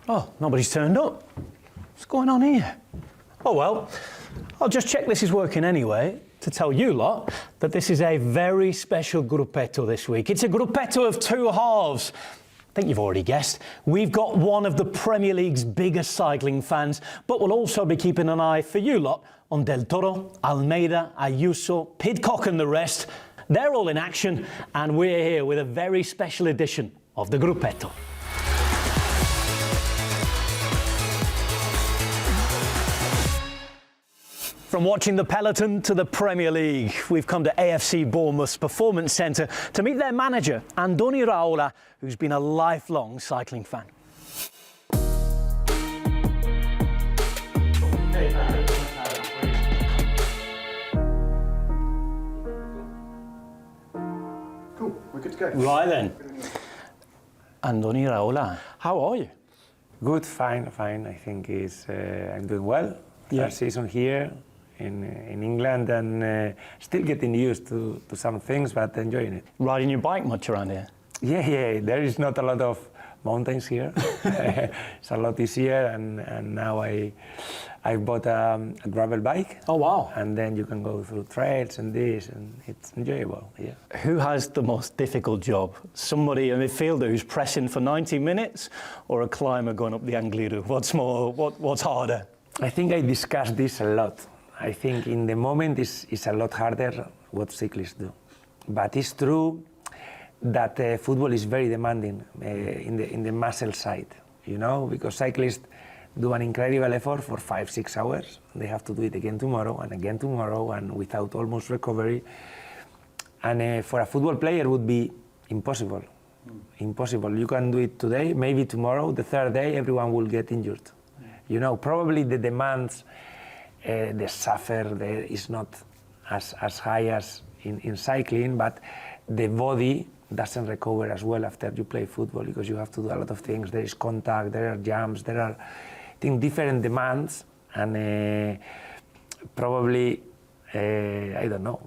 Oh, nobody's turned up. What's going on here? Oh well, I'll just check this is working anyway to tell you lot that this is a very special Gruppetto this week. It's a Gruppetto of two halves. I think you've already guessed. We've got one of the Premier League's biggest cycling fans, but we'll also be keeping an eye for you lot on Del Toro, Almeida, Ayuso, Pidcock and the rest. They're all in action, and we're here with a very special edition of the Gruppetto. From watching the peloton to the Premier League, we've come to AFC Bournemouth's Performance Centre to meet their manager, Andoni Iraola, who's been a lifelong cycling fan. Cool, we're good to go. Right then. Andoni Iraola, how are you? Good, fine. I think I'm doing well. First season here in England, and still getting used to some things, but enjoying it. Riding your bike much around here? Yeah. There is not a lot of mountains here. It's a lot easier, and now I bought a gravel bike. Oh wow! And then you can go through trails and this, and it's enjoyable. Yeah. Who has the most difficult job? Somebody, a midfielder who's pressing for 90 minutes, or a climber going up the Angliru? What's harder? I think I discussed this a lot. I think in the moment it's a lot harder what cyclists do. But it's true that football is very demanding in the muscle side, you know, because cyclists do an incredible effort for 5-6 hours. They have to do it again tomorrow, and without almost recovery. And for a football player it would be impossible. Impossible. You can do it today, maybe tomorrow, the third day everyone will get injured. You know, probably the demands, the suffer is not as high as in cycling, but the body doesn't recover as well after you play football, because you have to do a lot of things. There is contact, there are jumps, there are, I think, different demands, and probably, I don't know,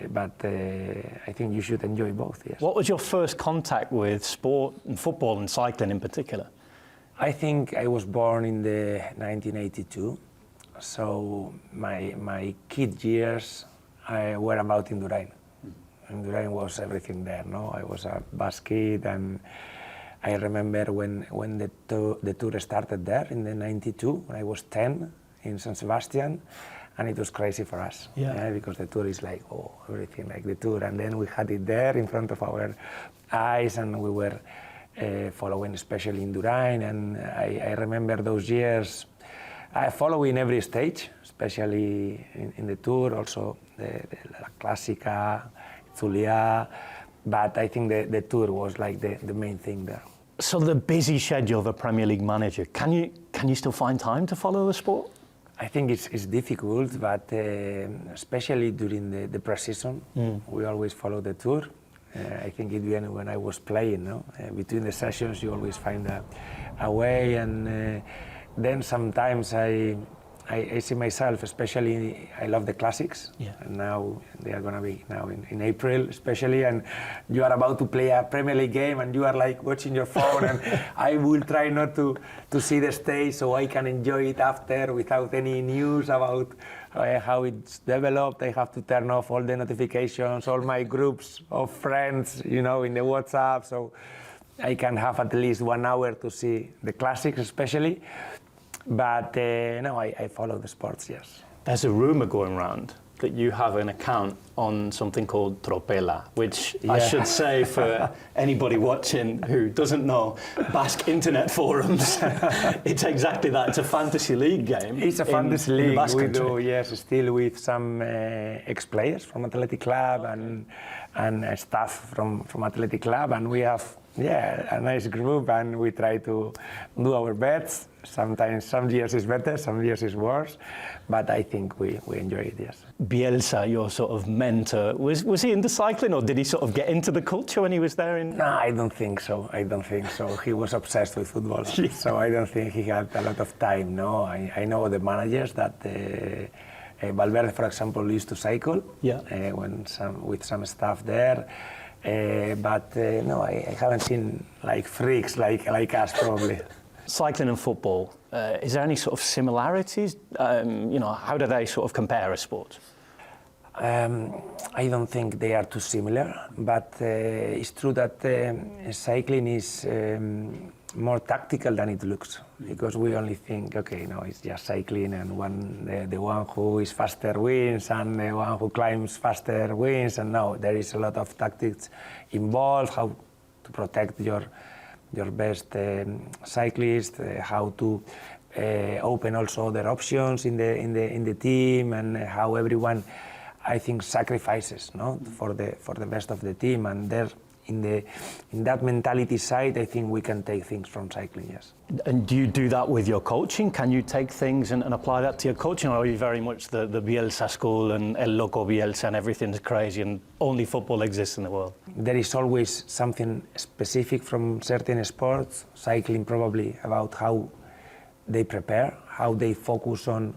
but I think you should enjoy both, yes. What was your first contact with sport and football and cycling in particular? I think I was born in the 1982, so my kid years were about Induráin. Induráin was everything there, no? I was a bus kid, and I remember when the tour started there in the 92, when I was 10 in San Sebastian, and it was crazy for us, because the tour is like, oh, everything like the tour, and then we had it there in front of our eyes, and we were following especially Induráin, and I remember those years following every stage, especially in the Tour, also the Clasica, Zulia, but I think the Tour was like the main thing there. So the busy schedule of a Premier League manager, can you still find time to follow the sport? I think it's difficult, but especially during the pre-season, we always follow the Tour. I think even when I was playing, no? Between the sessions you always find a way, and then sometimes I see myself, especially I love the classics, and now they are going to be now in April especially, and you are about to play a Premier League game and you are like watching your phone, and I will try not to see the stage so I can enjoy it after without any news about how it's developed. I have to turn off all the notifications, all my groups of friends, you know, in the WhatsApp, so I can have at least 1 hour to see the classics especially. But no, I follow the sports, yes. There's a rumour going around that you have an account on something called Tropela, which I should say for anybody watching who doesn't know, Basque internet forums, it's exactly that. It's a fantasy league game. It's a fantasy league. We do, country. yes, still with some ex-players from Athletic Club and staff from Athletic Club, and we have a nice group, and we try to do our bets. Sometimes, some years is better, some years is worse, but I think we enjoy it, yes. Bielsa, your sort of mentor, was he into cycling, or did he sort of get into the culture when he was there? No, I don't think so. He was obsessed with football, so I don't think he had a lot of time, no. I know the managers that Alberto, for example, used to cycle with some staff there. But no, I haven't seen like freaks like us probably. cycling and football, is there any sort of similarities? How do they sort of compare as sports? I don't think they are too similar, but it's true that cycling is more tactical than it looks, because we only think, okay, no, it's just cycling, and the one who is faster wins, and the one who climbs faster wins, and no, there is a lot of tactics involved, how to protect your best cyclist, how to open also other options in the team, and how everyone, I think, sacrifices, no, for the best of the team, and there in that mentality side, I think we can take things from cycling, yes. And do you do that with your coaching? Can you take things and apply that to your coaching, or are you very much the Bielsa school and El Loco Bielsa and everything's crazy and only football exists in the world? There is always something specific from certain sports, cycling probably, about how they prepare, how they focus on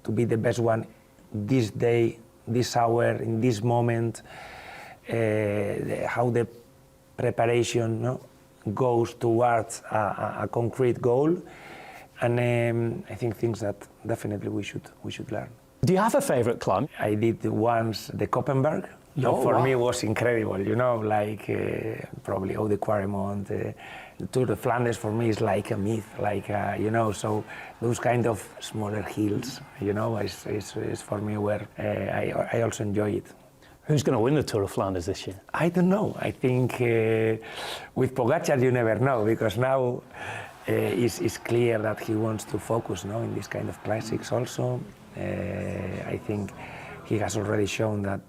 to be the best one this day, this hour, in this moment, how the preparation goes towards a concrete goal, and I think things that definitely we should learn. Do you have a favourite climb? I did once the Koppenberg. For me it was incredible, like probably the Quaremont, the Tour of Flanders for me is like a myth, so those kind of smaller hills, is for me where I also enjoy it. Who's going to win the Tour of Flanders this year? I don't know. I think with Pogačar you never know, because now it's clear that he wants to focus in this kind of classics also. I think he has already shown that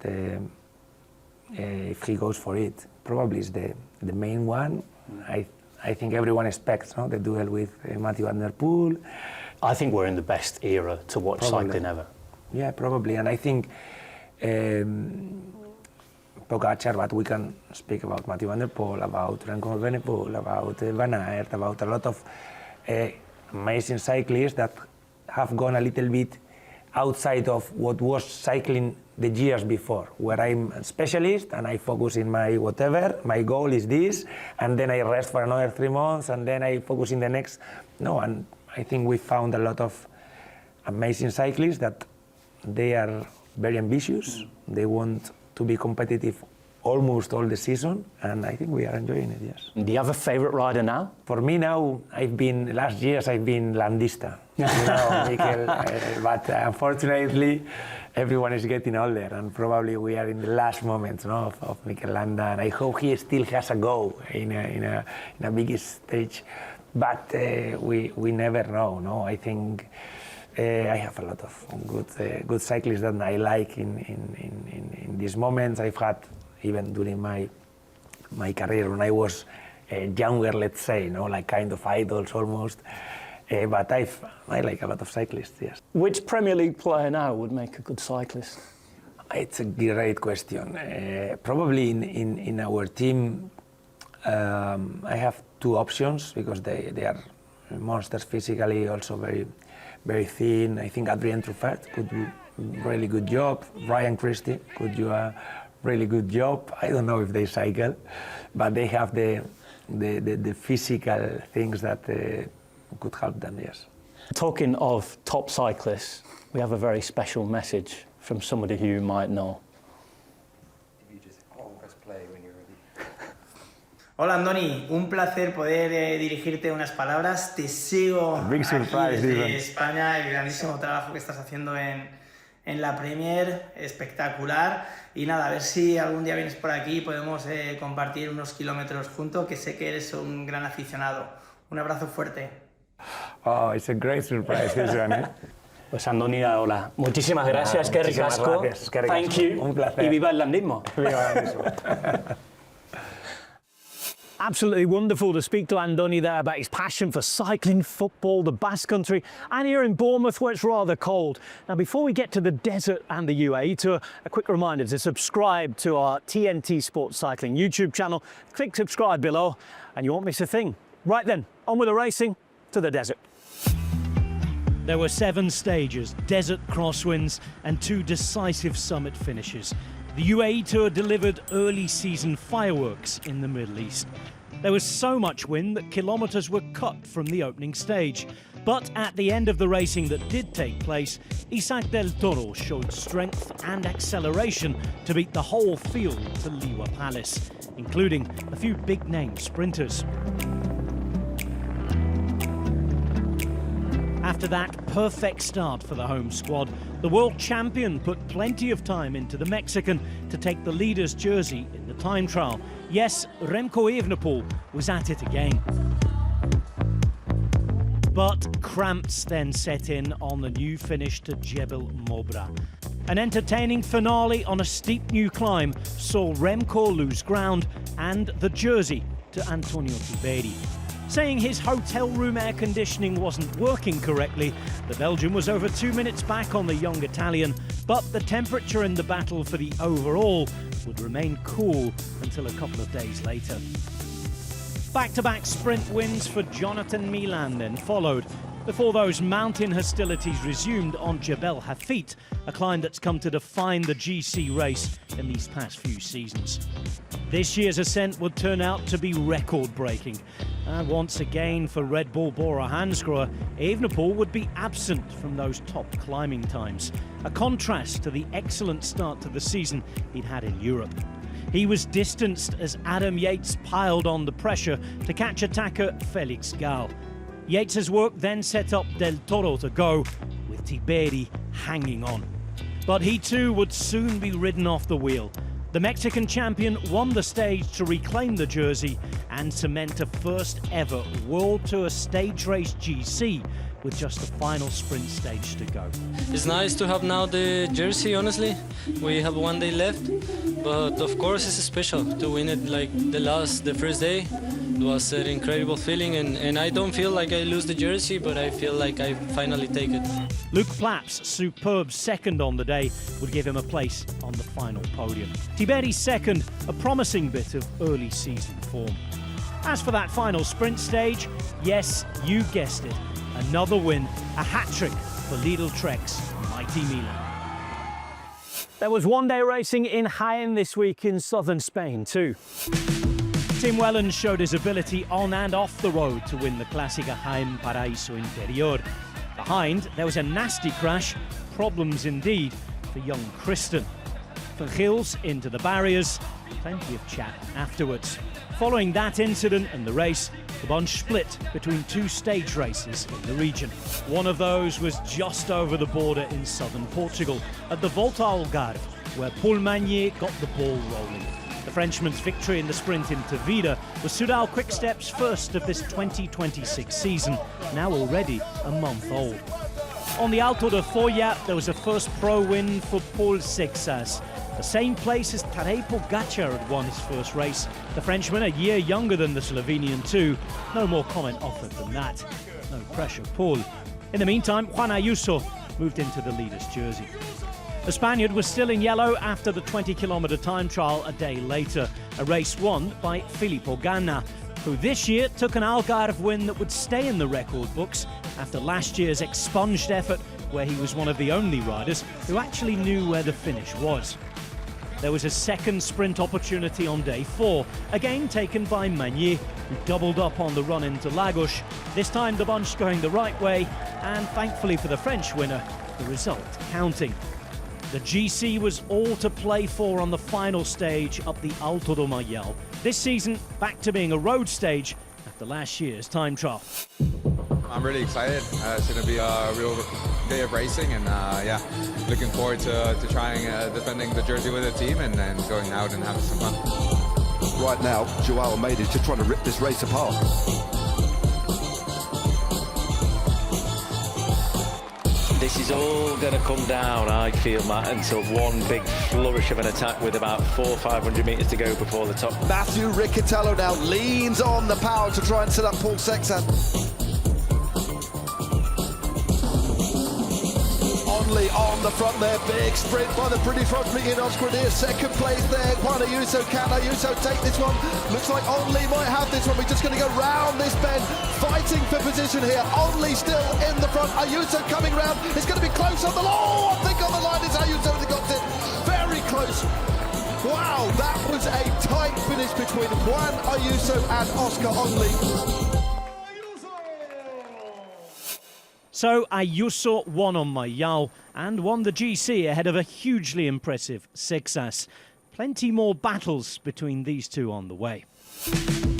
if he goes for it, probably is the main one. I think everyone expects the duel with Mathieu van der Poel. I think we're in the best era to watch cycling ever. Yeah, probably, and I think Pogačar, but we can speak about Mathieu van der Poel, about Remco Evenepoel, about Van Aert, about a lot of amazing cyclists that have gone a little bit outside of what was cycling the years before, where I'm a specialist and I focus in my whatever, my goal is this, and then I rest for another 3 months, and then I focus in the next. No, and I think we found a lot of amazing cyclists that they are very ambitious, they want to be competitive almost all the season, and I think we are enjoying it, yes. Do you have a favourite rider now? For me now, last years I've been Landista, Miguel, but unfortunately everyone is getting older, and probably we are in the last moments of Mikel Landa, and I hope he still has a go in a big stage, but we never know, I think I have a lot of good cyclists that I like in these moments. I've had, even during my career when I was younger, let's say, like kind of idols almost. But I like a lot of cyclists, yes. Which Premier League player now would make a good cyclist? It's a great question. Probably in our team, I have 2 options, because they are monsters physically, also very, very thin. I think Adrien Truffert could do a really good job. Ryan Christie could do a really good job. I don't know if they cycle, but they have the physical things that could help them, yes. Talking of top cyclists, we have a very special message from somebody who you might know. You just press play when you're ready. Hola Andoni, un placer poder dirigirte unas palabras. Te sigo Big aquí surprise, desde España, el grandísimo trabajo que estás haciendo en la Premier, espectacular. Y nada, a ver si algún día vienes por aquí y podemos compartir unos kilómetros juntos, que sé que eres un gran aficionado. Un abrazo fuerte. Oh, it's a great surprise this one, eh? Pues Andoni Iraola, muchísimas gracias, que ricasco. Thank you. Un placer. Y viva el landismo. Viva el landismo. Absolutely wonderful to speak to Andoni there about his passion for cycling, football, the Basque Country, and here in Bournemouth where it's rather cold. Now, before we get to the desert and the UAE Tour, a quick reminder to subscribe to our TNT Sports Cycling YouTube channel. Click subscribe below and you won't miss a thing. Right then, on with the racing to the desert. There were 7 stages, desert crosswinds and 2 decisive summit finishes. The UAE Tour delivered early season fireworks in the Middle East. There was so much wind that kilometres were cut from the opening stage. But at the end of the racing that did take place, Isaac del Toro showed strength and acceleration to beat the whole field to Liwa Palace, including a few big-name sprinters. After that perfect start for the home squad, the world champion put plenty of time into the Mexican to take the leader's jersey in the time trial. Yes, Remco Evenepoel was at it again. But cramps then set in on the new finish to Jebel Mobra. An entertaining finale on a steep new climb saw Remco lose ground and the jersey to Antonio Tiberi. Saying his hotel room air conditioning wasn't working correctly, the Belgian was over 2 minutes back on the young Italian, but the temperature in the battle for the overall would remain cool until a couple of days later. Back-to-back sprint wins for Jonathan Milan then followed, before those mountain hostilities resumed on Jebel Hafit, a climb that's come to define the GC race in these past few seasons. This year's ascent would turn out to be record-breaking. And once again for Red Bull Bora Hansgrohe, Evenepoel would be absent from those top climbing times, a contrast to the excellent start to the season he'd had in Europe. He was distanced as Adam Yates piled on the pressure to catch attacker Felix Gall. Yates' work then set up Del Toro to go, with Tiberi hanging on. But he too would soon be ridden off the wheel. The Mexican champion won the stage to reclaim the jersey and cement a first ever World Tour stage race GC with just the final sprint stage to go. It's nice to have now the jersey, honestly. We have 1 day left, but of course it's special to win it like the first day. It was an incredible feeling, and I don't feel like I lose the jersey, but I feel like I finally take it. Luke Plapp's superb second on the day would give him a place on the final podium. Tiberi's second, a promising bit of early season form. As for that final sprint stage, yes, you guessed it, another win, a hat-trick for Lidl Trek's mighty Milan. There was one-day racing in Jaén this week in southern Spain too. Tim Wellens showed his ability on and off the road to win the Clasica Jaen Paraíso Interior. Behind, there was a nasty crash, problems indeed for young Kristen. Van Gils into the barriers, plenty of chat afterwards. Following that incident and the race, the bunch split between two stage races in the region. One of those was just over the border in southern Portugal, at the Volta Algarve, where Paul Magnier got the ball rolling. The Frenchman's victory in the sprint into Vida was Soudal-QuickStep's first of this 2026 season, now already a month old. On the Alto de Foya, there was a first pro win for Paul Seixas, the same place as Tadej Pogacar had won his first race. The Frenchman, a year younger than the Slovenian too. No more comment offered than that. No pressure, Paul. In the meantime, Juan Ayuso moved into the leader's jersey. The Spaniard was still in yellow after the 20-kilometre time trial a day later, a race won by Filippo Ganna, who this year took an Algarve win that would stay in the record books after last year's expunged effort where he was one of the only riders who actually knew where the finish was. There was a second sprint opportunity on day 4, again taken by Magnier, who doubled up on the run into Lagos, this time the bunch going the right way, and thankfully for the French winner, the result counting. The GC was all to play for on the final stage up the Alto do Mayal. This season, back to being a road stage after last year's time trial. I'm really excited. It's going to be a real day of racing, and yeah, looking forward to trying defending the jersey with the team and then going out and having some fun. Right now, Joao Almeida is just trying to rip this race apart. This is all going to come down, I feel, Matt, until one big flourish of an attack with about 400 or 500 metres to go before the top. Matthew Riccatello now leans on the power to try and set up Paul Seixas. Only on the front there, big sprint by the pretty front Ineos Grenadier, second place there, Juan Ayuso, can Ayuso take this one? Looks like Only might have this one, we're just going to go round this bend, fighting for position here, Only still in the front, Ayuso coming round, it's going to be close on the line, I think on the line is Ayuso that got it, very close. Wow, that was a tight finish between Juan Ayuso and Oscar Onley. So Ayuso won on Mayal and won the GC ahead of a hugely impressive Sexas. Plenty more battles between these two on the way.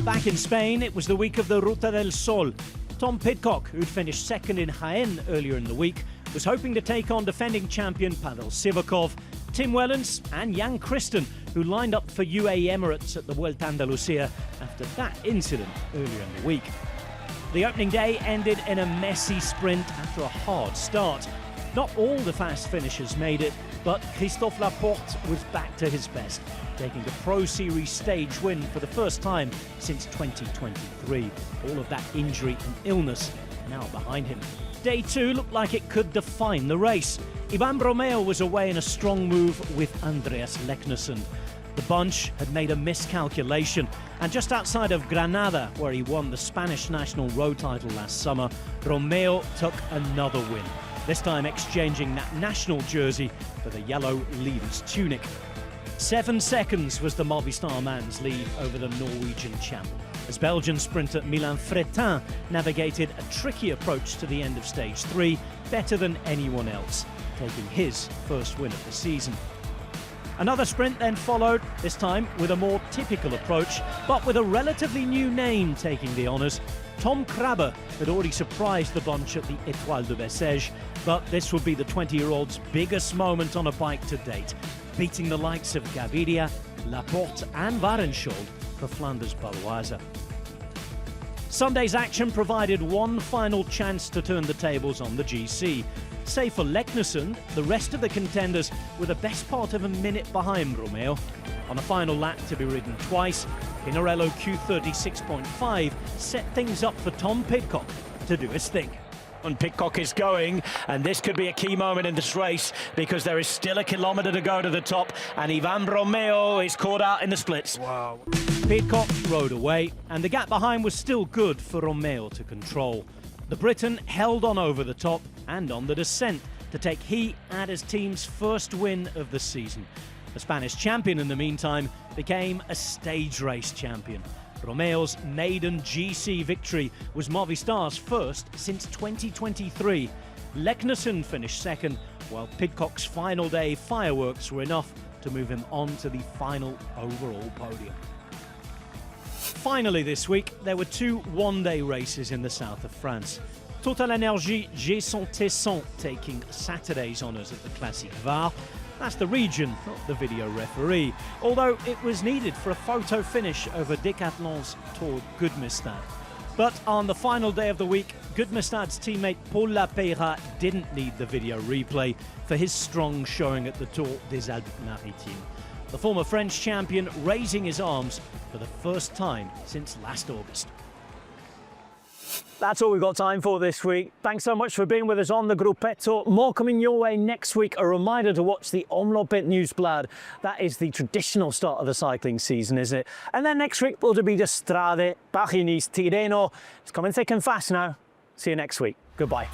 Back in Spain, it was the week of the Ruta del Sol. Tom Pidcock, who'd finished second in Jaén earlier in the week, was hoping to take on defending champion Pavel Sivakov, Tim Wellens and Jan Christen, who lined up for UAE Emirates at the Volta Andalucia after that incident earlier in the week. The opening day ended in a messy sprint after a hard start. Not all the fast finishers made it, but Christophe Laporte was back to his best, taking a Pro Series stage win for the first time since 2023. All of that injury and illness now behind him. Day 2 looked like it could define the race. Ivan Bromeo was away in a strong move with Andreas Leknesund. The bunch had made a miscalculation, and just outside of Granada, where he won the Spanish national road title last summer, Romeo took another win, this time exchanging that national jersey for the yellow leader's tunic. 7 seconds was the Movistar man's lead over the Norwegian champ, as Belgian sprinter Milan Fretin navigated a tricky approach to the end of stage 3 better than anyone else, taking his first win of the season. Another sprint then followed, this time with a more typical approach, but with a relatively new name taking the honours. Tom Krabbe had already surprised the bunch at the Étoile de Bessèges, but this would be the 20-year-old's biggest moment on a bike to date, beating the likes of Gaviria, Laporte and Warenschold for Flanders Baloise. Sunday's action provided one final chance to turn the tables on the GC. Save for Leknesund, the rest of the contenders were the best part of a minute behind Romeo. On a final lap to be ridden twice, Pinarello Q36.5 set things up for Tom Pidcock to do his thing. And Pidcock is going, and this could be a key moment in this race because there is still a kilometre to go to the top, and Ivan Romeo is caught out in the splits. Wow. Pidcock rode away, and the gap behind was still good for Romeo to control. The Briton held on over the top and on the descent to take he and his team's first win of the season. The Spanish champion, in the meantime, became a stage race champion. Romeo's maiden GC victory was Movistar's first since 2023. Leknesund finished second, while Pidcock's final day fireworks were enough to move him on to the final overall podium. Finally this week, there were 2 one-day races in the south of France. Total Energy Gisons-Tesson taking Saturday's honours at the Clasica Jaen. That's the region, not the video referee, although it was needed for a photo finish over Decathlon's Tour Goedemestad. But on the final day of the week, Goedemestad's teammate Paul Lapeyra didn't need the video replay for his strong showing at the Tour des Alpes-Maritimes. The former French champion raising his arms for the first time since last August. That's all we've got time for this week. Thanks so much for being with us on the Gruppetto. More coming your way next week. A reminder to watch the Omloppet Newsblad. That is the traditional start of the cycling season, isn't it? And then next week will be the Strade, Paris-Nice, Tirreno. It's coming thick and fast now. See you next week. Goodbye.